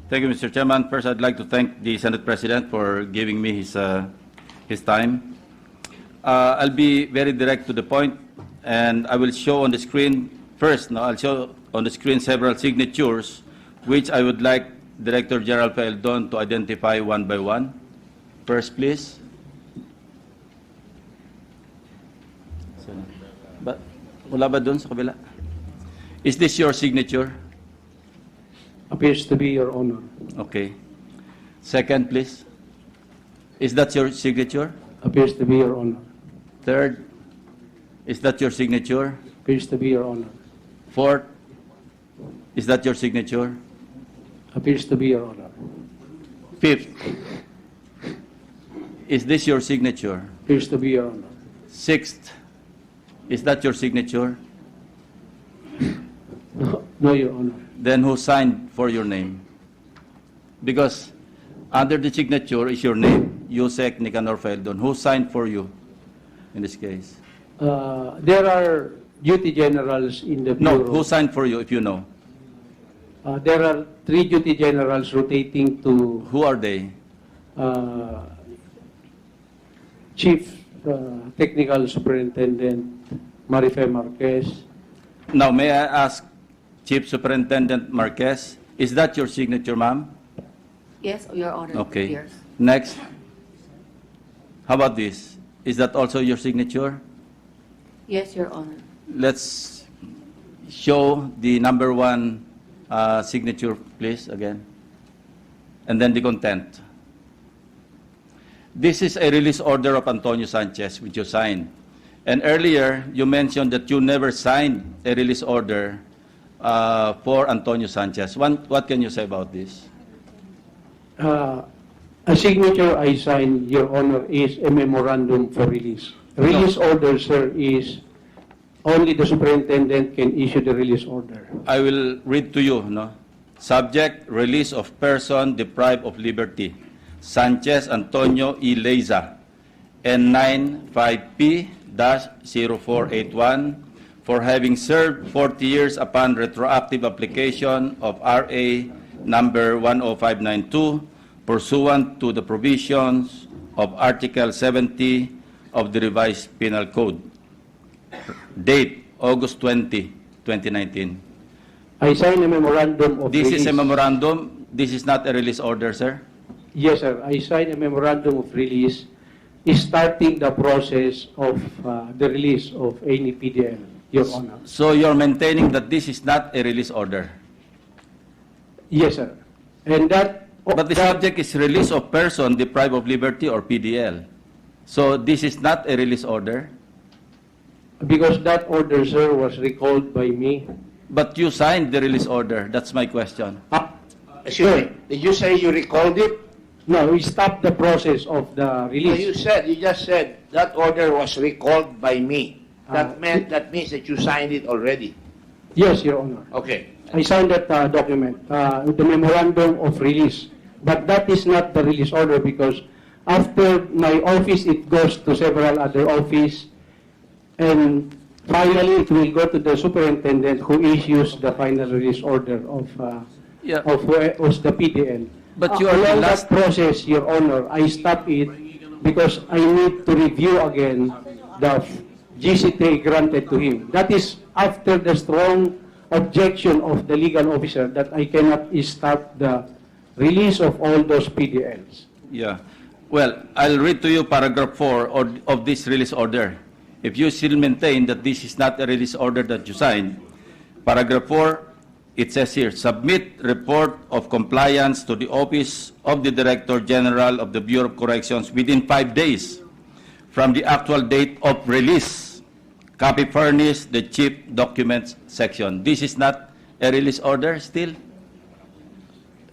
Thank you, Mr. Chairman. First, I'd like to thank the Senate President for giving me his time. I'll be very direct to the point, and I will show on the screen first. Now, I'll show on the screen several signatures, which I would like Director General Faeldon to identify one by one. First, please. Wala ba dun sa kabila? Is this your signature? Appears to be, Your Honor. Okay. Second, please. Is that your signature? Appears to be, Your Honor. Third, is that your signature? Appears to be, Your Honor. Fourth, is that your signature? Appears to be, Your Honor. Fifth, is this your signature? Appears to be, Your Honor. Sixth, is that your signature? No, Your Honor. Then who signed for your name? Because under the signature is your name, Yusek Nicanor Faeldon. Who signed for you in this case? There are duty generals in the Bureau. No, who signed for you if you know? There are 3 duty generals rotating to Who are they? Chief Technical Superintendent Marife Marquez. Now, may I ask Chief Superintendent Marquez, is that your signature, ma'am? Yes, Your Honor. Okay. Yes. Next. How about this? Is that also your signature? Yes, Your Honor. Let's show the number 1 signature, please, again. And then the content. This is a release order of Antonio Sanchez, which you signed. And earlier, you mentioned that you never signed a release order for Antonio Sanchez. What can you say about this? A signature I sign, Your Honor, is a memorandum for release. Release order, sir, is only the superintendent can issue the release order. I will read to you, no? Subject, release of person deprived of liberty. Sanchez Antonio E. Leiza, N95P-0481, for having served 40 years upon retroactive application of RA number 10592, pursuant to the provisions of Article 70 of the revised Penal Code. Date, August 20, 2019. I sign a memorandum of This release. is a memorandum. This is not a release order, sir. Yes, sir. I sign a memorandum of release starting the process of the release of any PDL, Your Honor. So you're maintaining that this is not a release order. Yes, sir. And that... But the subject is release of person deprived of liberty or PDL. So this is not a release order. Because that order, sir, was recalled by me. But you signed the release order. That's my question. Excuse me, did you say you recalled it? No, we stopped the process of the No, release. you just said that order was recalled by me. That means that you signed it already. Yes, Your Honor. Okay. I signed that document, the memorandum of release. But that is not the release order because after my office, it goes to several other offices, and finally, it will go to the superintendent who issues the final release order of the PDL. But you are along the last... that process, Your Honor, I stopped it because I need to review again the GCT granted to him. That is after the strong objection of the legal officer that I cannot start the release of all those PDLs. Yeah. Well, I'll read to you paragraph 4 of this release order. If you still maintain that this is not a release order that you signed, paragraph 4, it says here, submit report of compliance to the Office of the Director General of the Bureau of Corrections within 5 days from the actual date of release. Copy furnished the Chief Documents section. This is not a release order still?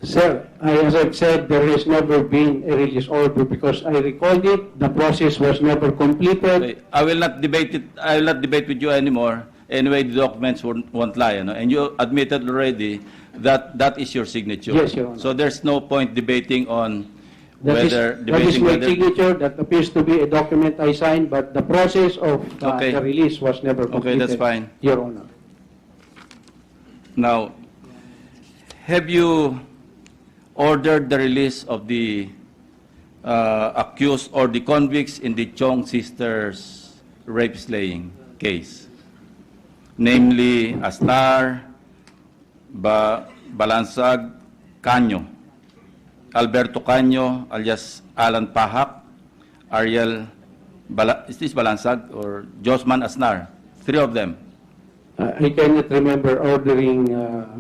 Sir, as I've said, there has never been a release order because I recalled it. The process was never completed. Okay. I will not debate it. I will not debate with you anymore. Anyway, the documents won't lie, you know? And you admitted already that that is your signature. Yes, Your Honor. So there's no point debating on That is my whether signature. That appears to be a document I signed, but the process of Okay. the release was never completed. Okay, that's fine. Your Honor. Now, have you ordered the release of the accused or the convicts in the Chong sisters rape slaying case, namely Asnar, Balansag, Canyo, Alberto Canyo alias Alan Pahak, Ariel, is this Balansag or Josman Asnar? Three of them. I cannot remember ordering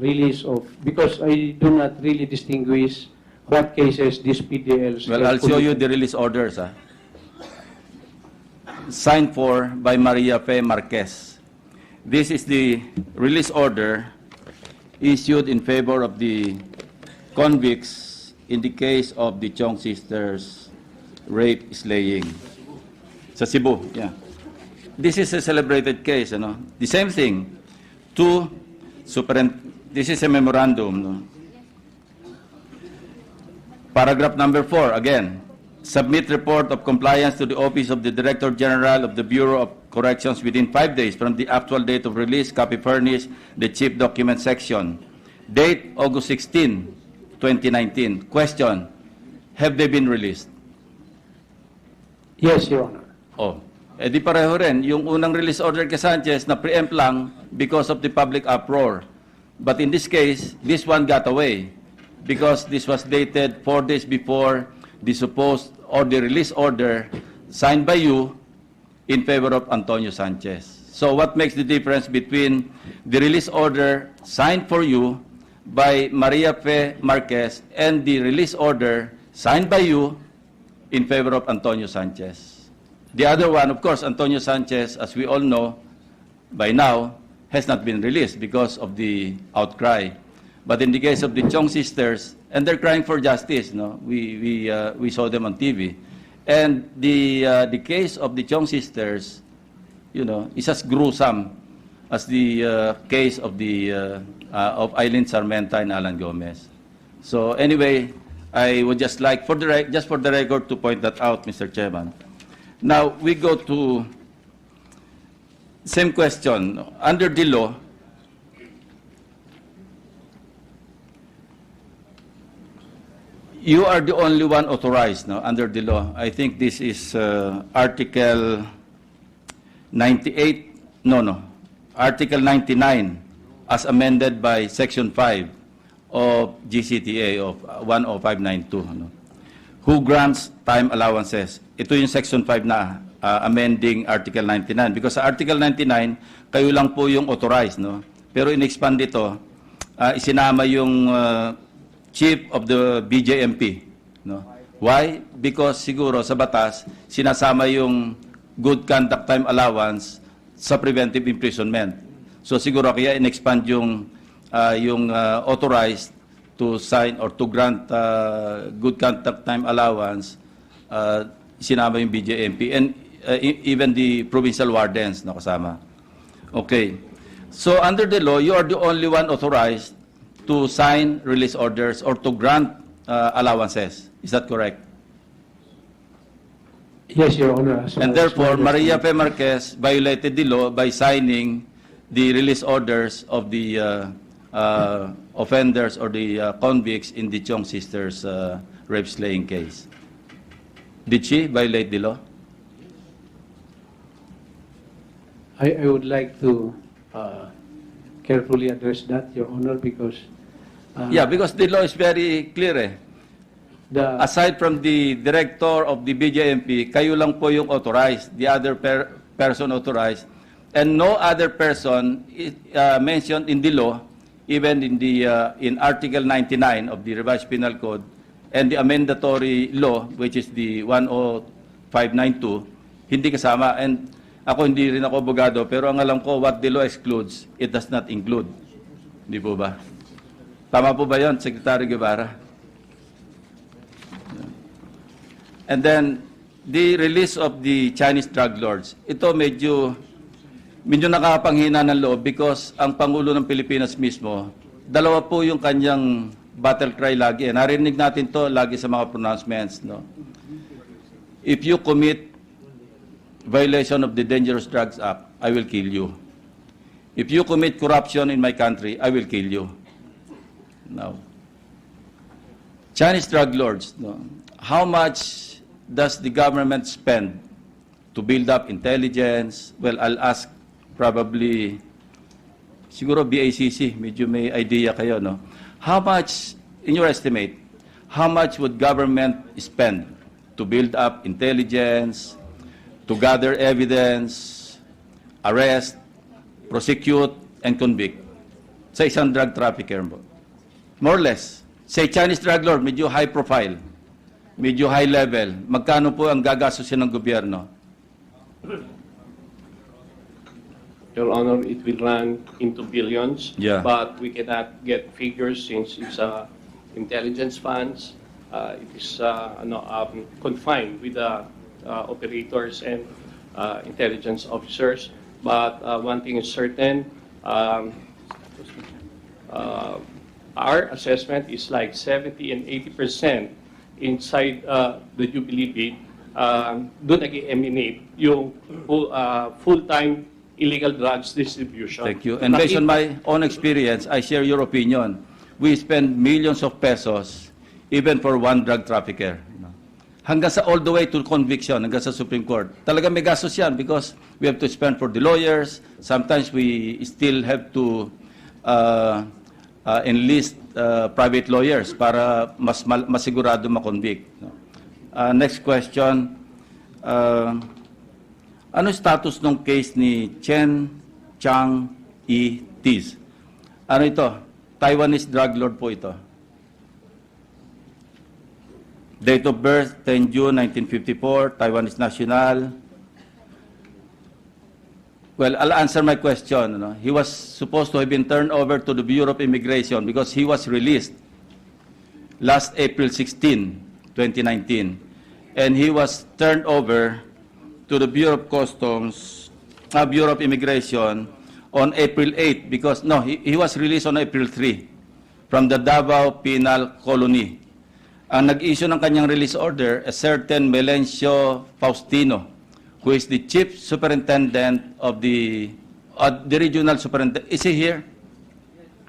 release of, because I do not really distinguish what cases these PDLs. Well, I'll show you the release orders. Signed for by Maria Fe Marquez. This is the release order issued in favor of the convicts in the case of the Chong sisters rape slaying. Sa Cebu, yeah. This is a celebrated case, ano? The same thing. This is a memorandum, no? Paragraph number 4, again. Submit report of compliance to the Office of the Director General of the Bureau of Corrections within 5 days from the actual date of release. Copy furnished the Chief Document Section. Date, August 16, 2019. Question, have they been released? Yes, Your Honor. Oh, di pareho rin. Yung unang release order kay Sanchez na preempt lang because of the public uproar. But in this case, this one got away because this was dated 4 days before the supposed or the release order signed by you in favor of Antonio Sanchez. So what makes the difference between the release order signed for you by Maria Fe Marquez and the release order signed by you in favor of Antonio Sanchez? The other one, of course, Antonio Sanchez, as we all know by now, has not been released because of the outcry. But in the case of the Chong sisters, and they're crying for justice, no? We saw them on TV. And the case of the Chong sisters, you know, is as gruesome as the case of of Eileen Sarmenta and Alan Gomez. So anyway, I would just like, for the record, to point that out, Mr. Chairman. Now, we go to same question. Under the law, you are the only one authorized, no, under the law. I think this is Article 98, Article 99, as amended by Section 5 of GCTA of 10592, no, who grants time allowances. Ito yung Section 5 na amending Article 99. Because sa Article 99, kayo lang po yung authorized, no? Pero in-expand ito, isinama yung Chief of the BJMP, no? Why? Because siguro sa batas, sinasama yung good conduct time allowance sa preventive imprisonment. So siguro kaya in-expand yung authorized to sign or to grant good conduct time allowance, sinama yung BJMP and even the provincial wardens na kasama. Okay. So under the law, you are the only one authorized to sign release orders or to grant allowances. Is that correct? Yes, Your Honor. And therefore, Maria Fe Marquez violated the law by signing the release orders of the offenders or the convicts in the Chong sisters rape slaying case. Did she violate the law? I would like to carefully address that, Your Honor, because Yeah, because the law is very clear, eh. Aside from the director of the BJMP, kayo lang po yung authorized, the other person authorized, and no other person is mentioned in the law, even in Article 99 of the Revised Penal Code, and the amendatory law, which is the 10592, hindi kasama. And ako, hindi rin ako abogado, pero ang alam ko, what the law excludes, it does not include. Hindi po ba? Tama po ba yun, Secretary Guevara? And then, the release of the Chinese drug lords, ito medyo nakapanghina ng loob because ang Pangulo ng Pilipinas mismo, dalawa po yung kanyang battle cry lagi. Narinig natin to lagi sa mga pronouncements, no? If you commit violation of the Dangerous Drugs Act, I will kill you. If you commit corruption in my country, I will kill you. Now, Chinese drug lords, no, how much does the government spend to build up intelligence? Well, I'll ask probably, siguro BACC, medyo may idea kayo, no? How much, in your estimate, how much would government spend to build up intelligence, to gather evidence, arrest, prosecute, and convict sa isang drug trafficker mo? More or less. Say Chinese drug lord, medyo high profile, medyo high level. Magkano po ang gagastusin ng gobyerno? Your Honor, it will run into billions. Yeah. But we cannot get figures since it's intelligence funds. It is confined with the operators and intelligence officers. But one thing is certain, our assessment is like 70 and 80% inside the Jubilee bid. Doon nag-emanate yung full-time illegal drugs distribution. Thank you. And based on my own experience, I share your opinion. We spend millions of pesos even for one drug trafficker. Hanggang sa all the way to conviction, hanggang sa Supreme Court. Talaga may gastos yan because we have to spend for the lawyers. Sometimes we still have to enlist private lawyers para mas masigurado makonvict. Next question. Ano status ng case ni Chen Chang E. Tiz? Ano ito? Taiwanese drug lord po ito. Date of birth, 10 June 1954, Taiwanese national. Well, I'll answer my question. No? He was supposed to have been turned over to the Bureau of Immigration because he was released last April 16, 2019. And he was turned over to the Bureau of Customs, Bureau of Immigration on April 8 because, no, he was released on April 3 from the Davao Penal Colony. Ang nag-issue ng kanyang release order, a certain Melencio Faustino, who is the chief superintendent of the regional superintendent. Is he here?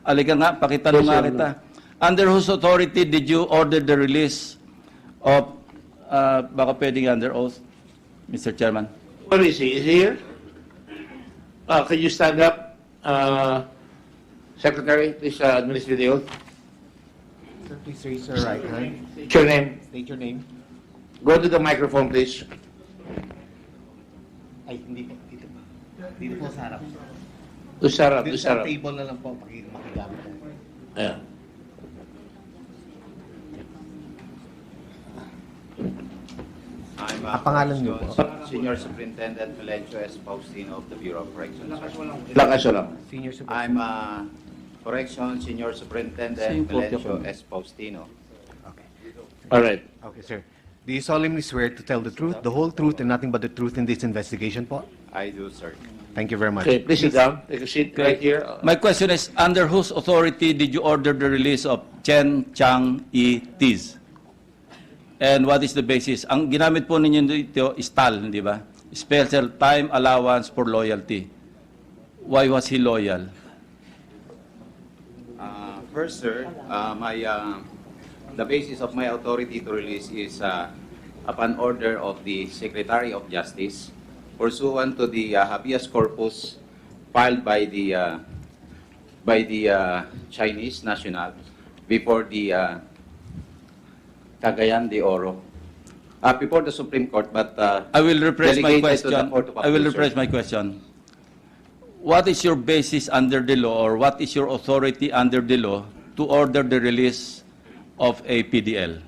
Alika nga, pakitanong nga kita. Under whose authority did you order the release of, baka pwedeng under oath, Mr. Chairman? Where is he? Is he here? Can you stand up? Secretary, please administer the oath. Sir, please raise your right hand. State your name. State your name. Go to the microphone, please. Ay, hindi po. Dito po. Dito po sa harap. To Sarah, to Dito sa Sarah. table na lang po makigamit. Yeah. I'm Pangalan niyo po. Senior Superintendent Melencio S. Faustino of the Bureau of Corrections. Lakas lang. Senior Super. I'm Correction Senior Superintendent Melencio S. Faustino. Okay. All right. Okay, sir. Do you solemnly swear to tell the truth, the whole truth, and nothing but the truth in this investigation po? I do, sir. Thank you very much. Okay, please sit down. Take a seat right here. My question is, under whose authority did you order the release of Chen Chang E. Tiz? And what is the basis? Ang ginamit po ninyo dito is TAL, hindi ba? Special Time Allowance for Loyalty. Why was he loyal? First, sir, the basis of my authority to release is upon order of the Secretary of Justice, pursuant to the habeas corpus filed by the Chinese national before the Cagayan de Oro, before the Supreme Court, but I will rephrase my delegated to the question. Court of I will Appeal, sir. rephrase my question. What is your basis under the law, or what is your authority under the law to order the release of a PDL?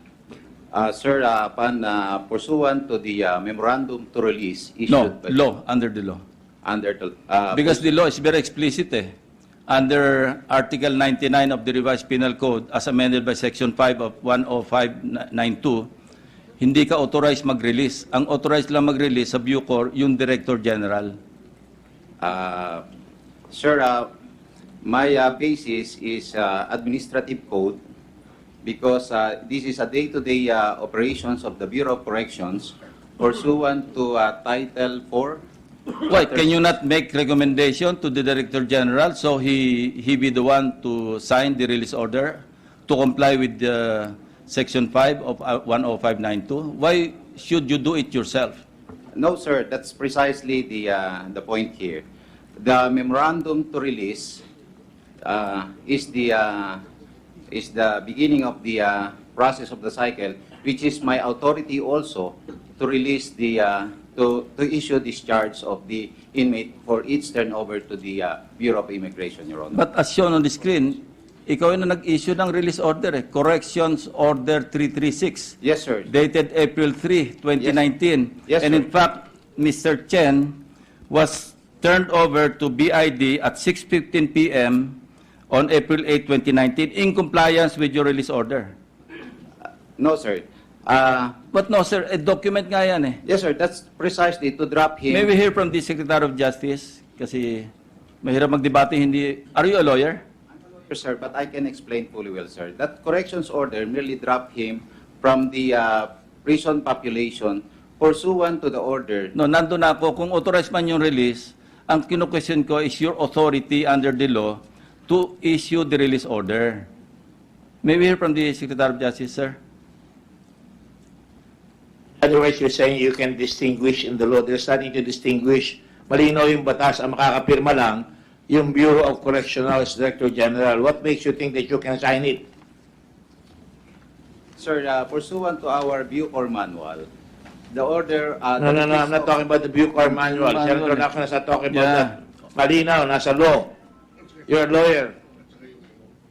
Sir, upon pursuant to the memorandum to release No, issued by law, under the law. under the Because the law is very explicit eh. Under Article 99 of the Revised Penal Code, as amended by Section 5 of 10592, hindi ka authorized mag-release. Ang authorized lang mag-release sa Bucor, yung Director General. Sir, my basis is administrative code because this is a day-to-day operations of the Bureau of Corrections pursuant to Title 4. Why? Can you not make recommendation to the Director General so he be the one to sign the release order to comply with the Section 5 of 10592? Why should you do it yourself? No, sir, that's precisely the point here. The memorandum to release is the beginning of the process of the cycle, which is my authority also to release to issue discharge of the inmate for its turnover to the Bureau of Immigration, Your Honor. But as shown on the screen, ikaw yung nag-issue ng release order, Corrections Order 336. Yes, sir. Dated April 3, 2019. Yes, and sir. in fact, Mr. Chen was turned over to BID at 6:15 p.m. on April 8, 2019 in compliance with your release order. No, sir. But no, sir, document nga yan eh. Yes, sir, that's precisely to drop him. May we hear from the Secretary of Justice? Kasi mahirap magdebate, hindi... Are you a lawyer? Yes, sir, but I can explain fully well, sir. That corrections order merely dropped him from the prison population pursuant to the order. No, nandun na ako. Kung authorized man yung release, ang kinu-question ko is your authority under the law to issue the release order. May we hear from the Secretary of Justice, sir? Otherwise, you're saying you can distinguish in the law. There's nothing to distinguish. Malinaw yung batas, ang makakapirma lang, yung Bureau of Correctional's Director General. What makes you think that you can sign it? Sir, pursuant to our Bucor manual, the order... No, I'm not talking about the Bucor manual. Senator Lacson is not talking about that. Malinaw, nasa law. You're a lawyer.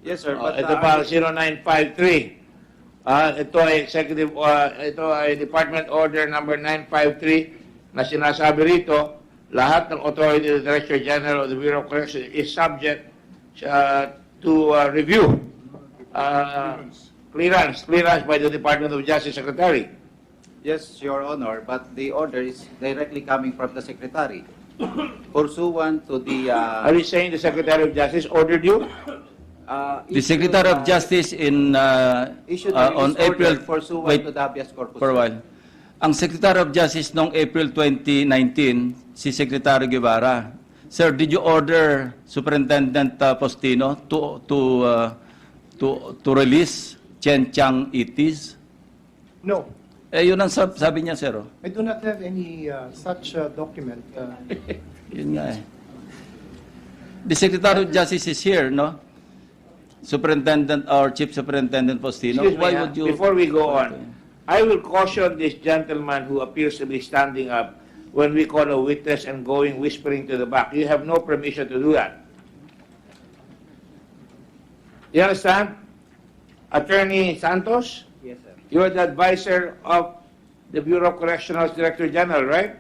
Yes, sir, but... Ito pa, 0953. Ito ay ito ay Department Order number 953 na sinasabi rito, lahat ng authority of the Director General of the Bureau of Corrections is subject to review. Clearance by the Department of Justice Secretary. Yes, Your Honor, but the order is directly coming from the Secretary. Pursuant to the... Are you saying the Secretary of Justice ordered you? The Secretary of Justice in issued a on release order April pursuant wait to the habeas corpus. for a while. Ang Secretary of Justice noong April 2019 si Secretary Guevara. Sir, did you order Superintendent Postino to release Chen Chang Itis? No, Yun ang sabi niya, sir. I do not have any such document. Yun nga eh. The Secretary of Justice is here, no? Superintendent or Chief Superintendent Postino. Excuse me, Why would you... before we go on, I will caution this gentleman who appears to be standing up when we call a witness and going whispering to the back. You have no permission to do that. You understand? Attorney Santos? Yes, sir. You are the advisor of the Bureau of Correctional's Director General, right?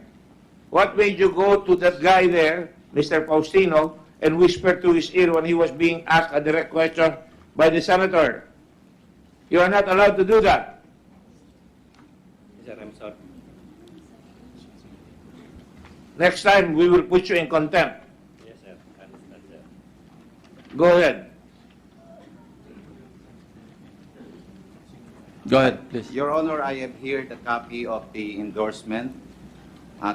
What made you go to that guy there, Mr. Faustino, and whisper to his ear when he was being asked a direct question by the senator? You are not allowed to do that. Sir, I'm sorry. Next time, we will put you in contempt. Yes, sir. I understand, sir. Go ahead. Go ahead, please. Your Honor, I have here the copy of the endorsement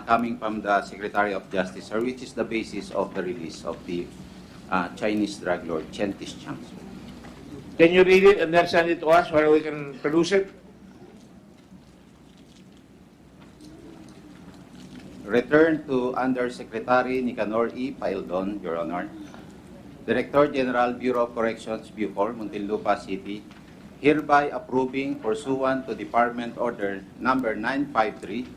coming from the Secretary of Justice, sir, which is the basis of the release of the Chinese drug lord, Chen Tischang. Can you read it and then send it to us where we can produce it? Return to Undersecretary Nicanor E. Faeldon, Your Honor. Director General, Bureau of Corrections, Bucor, Muntinlupa City, hereby approving pursuant to Department Order Number 953,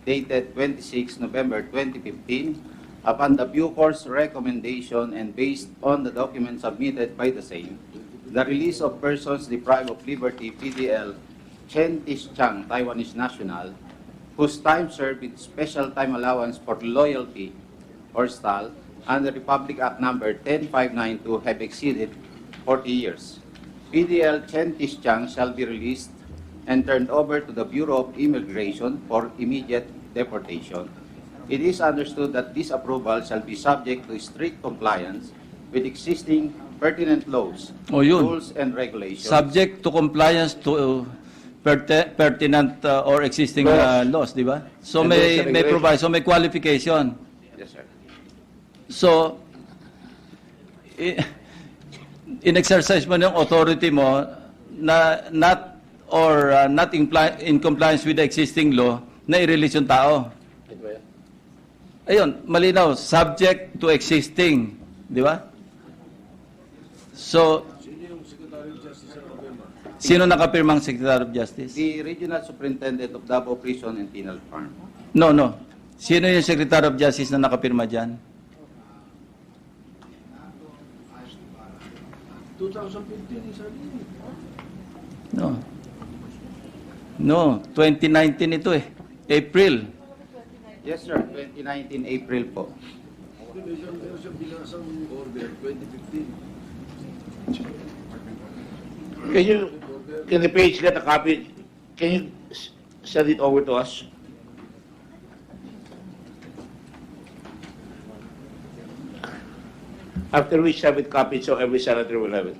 dated 26 November 2015, upon the Bucor's recommendation and based on the documents submitted by the same, the release of persons deprived of liberty, PDL, Chen Tischang, Taiwanese national, whose time served with special time allowance for loyalty or style under Republic Act Number 10592 have exceeded 40 years. PDL Chen Tischang shall be released and turned over to the Bureau of Immigration for immediate deportation. It is understood that this approval shall be subject to strict compliance with existing pertinent laws, rules, and regulations. Subject to compliance to pertinent or existing laws, di ba? So And may rules and provide, so may qualification. Yes, sir. So, in-exercise mo ng authority mo na not or not in compliance with the existing law, na i-release yung tao. Ayun, malinaw, subject to existing, di ba? So, sino nakapirmang Secretary of Justice? The Regional Superintendent of Davao Prison and Penal Farm. No, no. Sino yung Secretary of Justice na nakapirma dyan? 2015 No. No, 2019 ito eh. April. Yes, sir. 2019 April po. Can the page get a copy? Can you send it over to us? After we have it copied, so every senator will have it.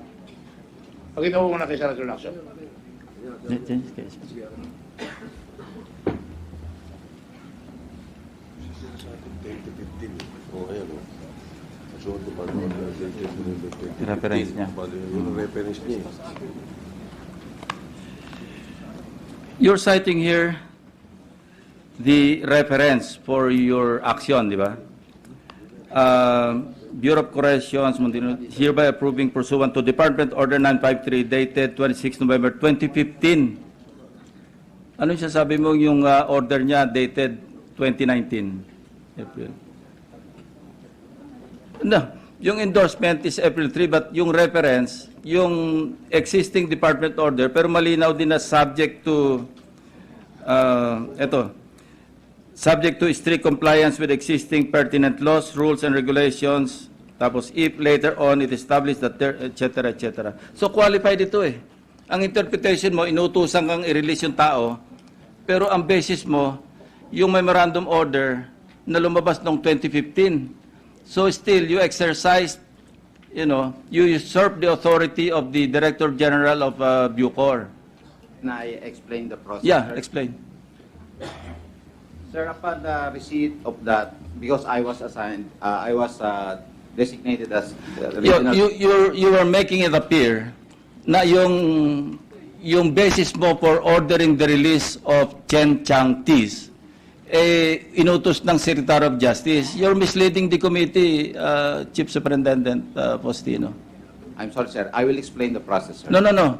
Pakita mo muna kay Senator Lacson. Reference niya. You're citing here the reference for your action, di ba? Bureau of Corrections, hereby approving pursuant to Department Order 953 dated 26 November 2015. Ano yung sasabi mo yung order niya dated 2019? April. No, yung endorsement is April 3 but yung reference, yung existing department order pero malinaw din na subject to subject to strict compliance with existing pertinent laws, rules, and regulations. Tapos, if later on it established that there, etc., etc. So, qualified ito eh. Ang interpretation mo, inutusan kang i-release yung tao, pero ang basis mo, yung memorandum order na lumabas noong 2015. So, still, you exercised, you usurped the authority of the Director General of Bucor. Can I explain the process? Yeah, sir? explain. Sir, upon the receipt of that, because I was assigned, I was designated as the regional... You were making it appear na yung basis mo for ordering the release of Chen Chang Tis, inutos ng Secretary of Justice. You're misleading the committee, Chief Superintendent Faustino. I'm sorry, sir. I will explain the process, sir. No.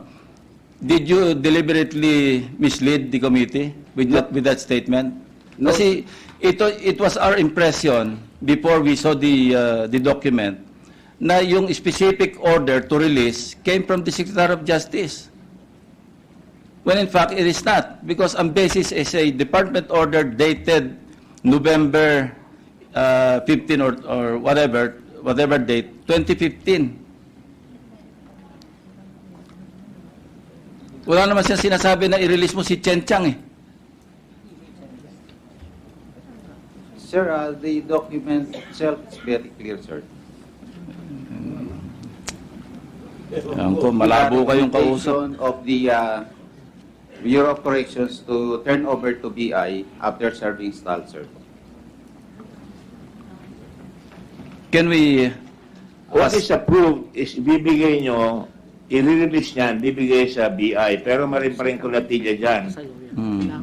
Did you deliberately mislead the committee with that statement? No. Kasi it was our impression before we saw the document na yung specific order to release came from the Secretary of Justice. When in fact it is not, because ang basis is a department order dated November 15 or whatever date, 2015. Wala naman siya sinasabi na i-release mo si Chen Chang eh. Sir, the document itself is very clear, sir. Ayan ko, malabo kayong kausap. Of the Bureau of Corrections to turn over to BI after serving stall, sir. Can we... What is approved is bibigay nyo, i-release niyan, bibigay sa BI, pero marin pa rin kulatilla dyan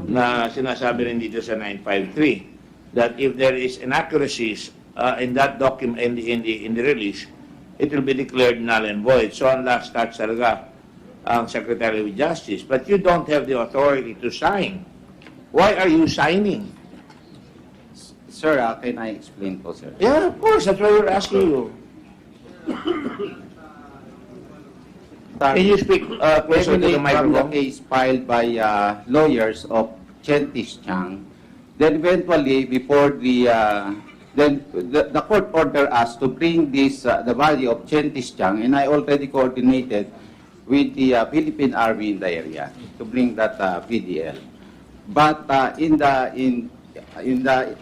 na sinasabi rin dito sa 953 that if there is inaccuracies in that document, in the release, it will be declared null and void. So ang last touch talaga ang Secretary of Justice. But you don't have the authority to sign. Why are you signing? Sir, can I explain po, sir? Yeah, of course. That's why we're asking you. Can you speak closer to the From the microphone? case filed by lawyers of Chen Chang, then eventually before the court ordered us to bring this the body of Chen Chang, and I already coordinated with the Philippine Army in the area to bring that PDL. But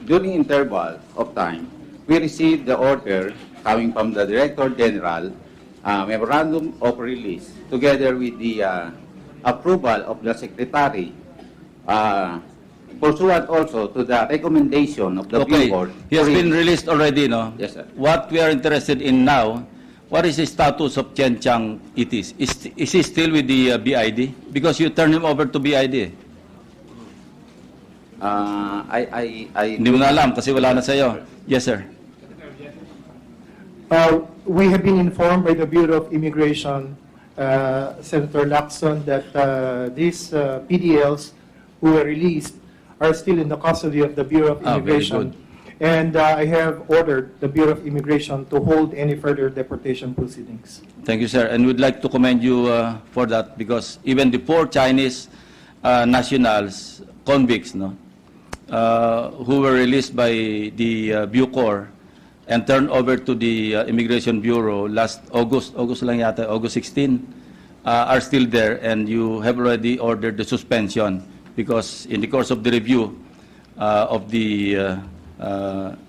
during interval of time, we received the order coming from the Director General, memorandum of release, together with the approval of the Secretary, pursuant also to the recommendation of the Okay, Board. he has been released already, no? Yes, sir. What we are interested in now, what is the status of Chen Chang Itis? Is he still with the BID? Because you turn him over to BID. Hindi mo na alam kasi wala na sa'yo. Yes, sir. We have been informed by the Bureau of Immigration, Senator Lacson, that these PDLs who were released are still in the custody of the Bureau of Ah, very Immigration. And I have ordered the Bureau of Immigration to hold any further deportation proceedings. Thank you, sir. And we'd like to commend you for that because even the 4 Chinese nationals, convicts, no, who were released by the Bucor and turned over to the Immigration Bureau last August lang yata, August 16, are still there, and you have already ordered the suspension because in the course of the review of the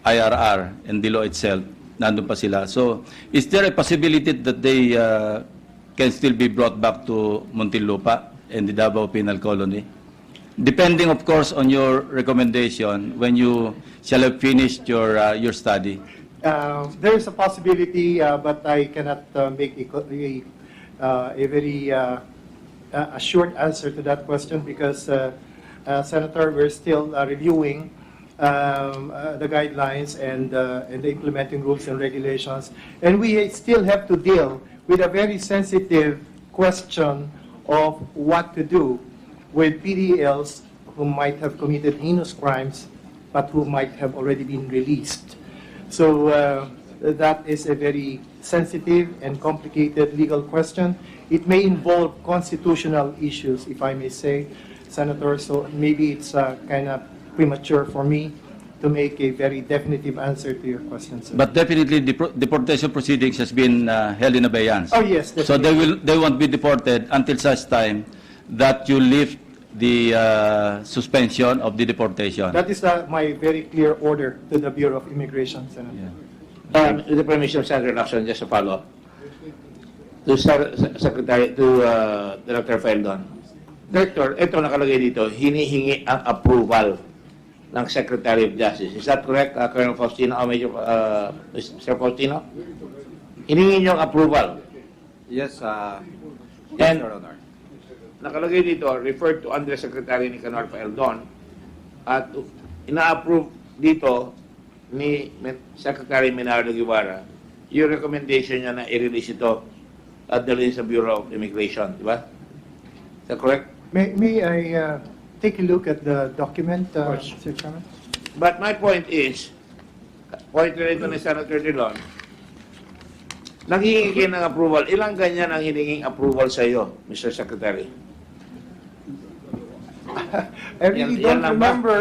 IRR and the law itself, nandun pa sila. So, is there a possibility that they can still be brought back to Muntinlupa and the Davao Penal Colony? Depending, of course, on your recommendation when you shall have finished your study. There is a possibility, but I cannot make a very a short answer to that question because, Senator, we're still reviewing the guidelines and the implementing rules and regulations, and we still have to deal with a very sensitive question of what to do with PDLs who might have committed heinous crimes but who might have already been released. So that is a very sensitive and complicated legal question. It may involve constitutional issues, if I may say, Senator, so maybe it's kind of premature for me to make a very definitive answer to your question, sir. But definitely deportation proceedings has been held in abeyance. Oh, yes, So definitely. they won't be deported until such time that you lift the suspension of the deportation. That is my very clear order to the Bureau of Immigration, Senator. Yeah. With the permission of Senator Lacson, just a follow-up. To Secretary, to Director Faeldon. Director, ito nakalagay dito, hinihingi ang approval ng Secretary of Justice. Is that correct, Colonel Faustino? Mr. Faustino? Hinihingi niyo ang approval. Yes, And- Your Honor. Nakalagay dito, referred to Undersecretary ni Colonel Faeldon at ina-approve dito ni Secretary Menardo Guevara yung recommendation niya na i-release ito at dalhin sa Bureau of Immigration, di ba? Is that correct? May I take a look at the document, course. Mr. Chairman? But my point is, point rin ito ni Senator Dillon, nanghihingi kayo ng approval. Ilang ganyan ang hininging approval sa iyo, Mr. Secretary? I really Yan don't lang ba? remember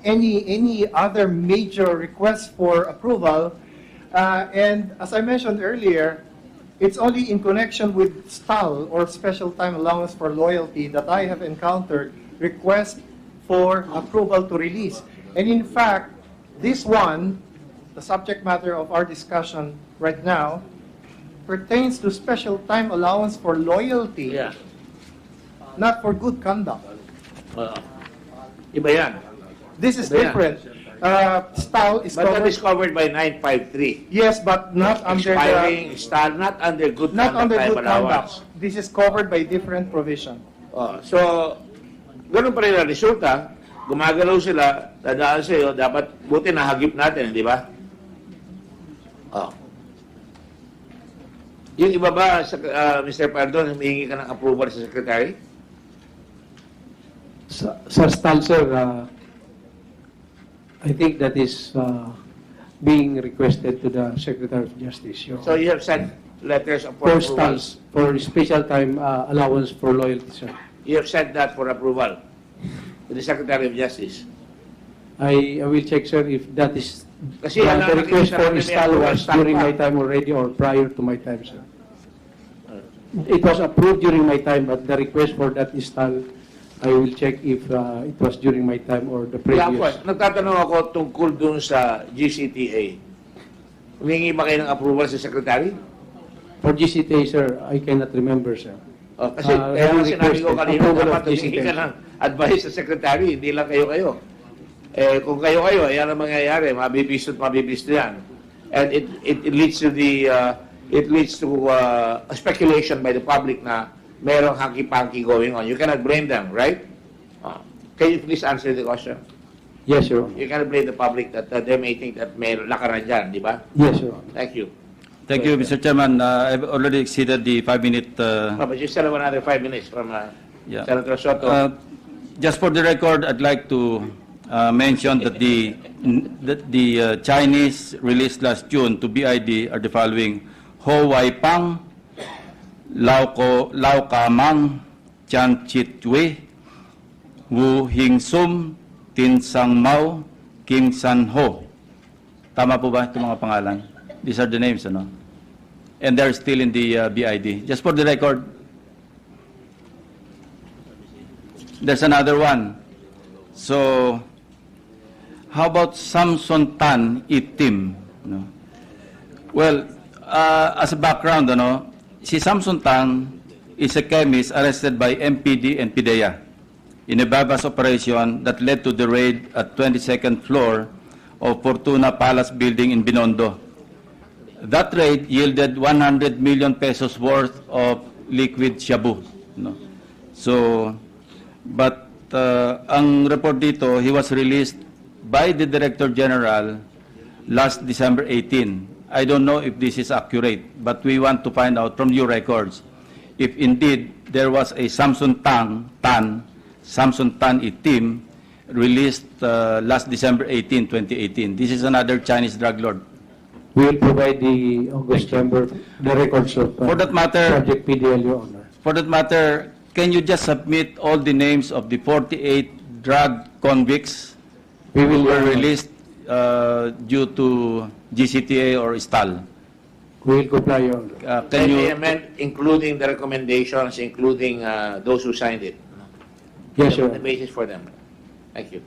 any other major request for approval. And as I mentioned earlier, it's only in connection with STAL, or Special Time Allowance for Loyalty, that I have encountered requests for approval to release. And in fact, this one, the subject matter of our discussion right now, pertains to Special Time Allowance for Loyalty, not for good conduct. Iba yan. This is Iba yan. different. STAL is But that covered. is covered by 953. Yes, but not under the, Expiring style, not under good not conduct under time good allowance. conduct. This is covered by different provision. So, ganun pa rin ang resulta. Gumagalaw sila, dadaan sa iyo, dapat buti nahagip natin, di ba? Yung iba ba, Mr. Pardon, humihingi ka ng approval sa Secretary? Sa STAL, sir, I think that is being requested to the Secretary of Justice. Your So you have sent letters of for approval. STALs, for special time allowance for loyalty, sir. You have sent that for approval to the Secretary of Justice. I will check, sir, if that is Kasi the alam request natin for sa may STAL approval, was STAL during pa. my time already or prior to my time, sir. It was approved during my time, but the request for that STAL, I will check if it was during my time or the Kaya po, previous. nagtatanong ako tungkol dun sa GCTA. Humingi ba kayo ng approval sa Secretary? For GCTA, sir, I cannot remember, sir. Kasi I kaya will sinabi ko request kanina, approval of dapat humingi ka GCTA. ng advice sa Secretary, hindi lang kayo-kayo. Kung kayo-kayo, yan ang mangyayari, mabibisto at mabibisto yan. And it leads to the it leads to a speculation by the public na merong hanky-panky going on. You cannot blame them, right? Can you please answer the question? Yes, Your Honor. You cannot blame the public that they may think that may lakaran dyan, di ba? Yes, Your Honor. Thank you. Thank you, Mr. Chairman. I've already exceeded the 5-minute. No, but you still have another 5 minutes from Yeah. Senator Soto. Just for the record, I'd like to mention that the Chinese released last June to BID are the following: Ho Wai Pang, Lau Ka Mang, Chan Chit Wei, Wu Hing Sum, Tin Sang Mao, Kim San Ho. Tama po ba itong mga pangalan? These are the names, ano? And they're still in the BID. Just for the record, there's another one. So, how about Samson Tan Itim? No? Well, as a background, ano, si Samson Tan is a chemist arrested by MPD and PIDEA in a bypass operation that led to the raid at 22nd floor of Fortuna Palace building in Binondo. That raid yielded 100 million pesos worth of liquid shabu. No? So, but ang report dito, he was released by the Director General last December 18. I don't know if this is accurate, but we want to find out from your records if indeed there was a Samson Tan Itim released last December 18, 2018. This is another Chinese drug lord. We will provide the August number, the records of For that matter, Project PDL, Your Honor. For that matter, can you just submit all the names of the 48 drug convicts We who will were released due to GCTA or STAL? We will comply, Your Honor. Can you? Including the recommendations, including those who signed it. Yes, Your The Honor. basis for them. Thank you.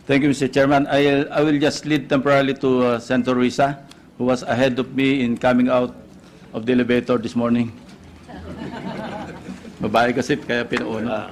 Thank you, Mr. Chairman. I will just lead temporarily to Senator Risa, who was ahead of me in coming out of the elevator this morning. Babae kasi, kaya pinauna.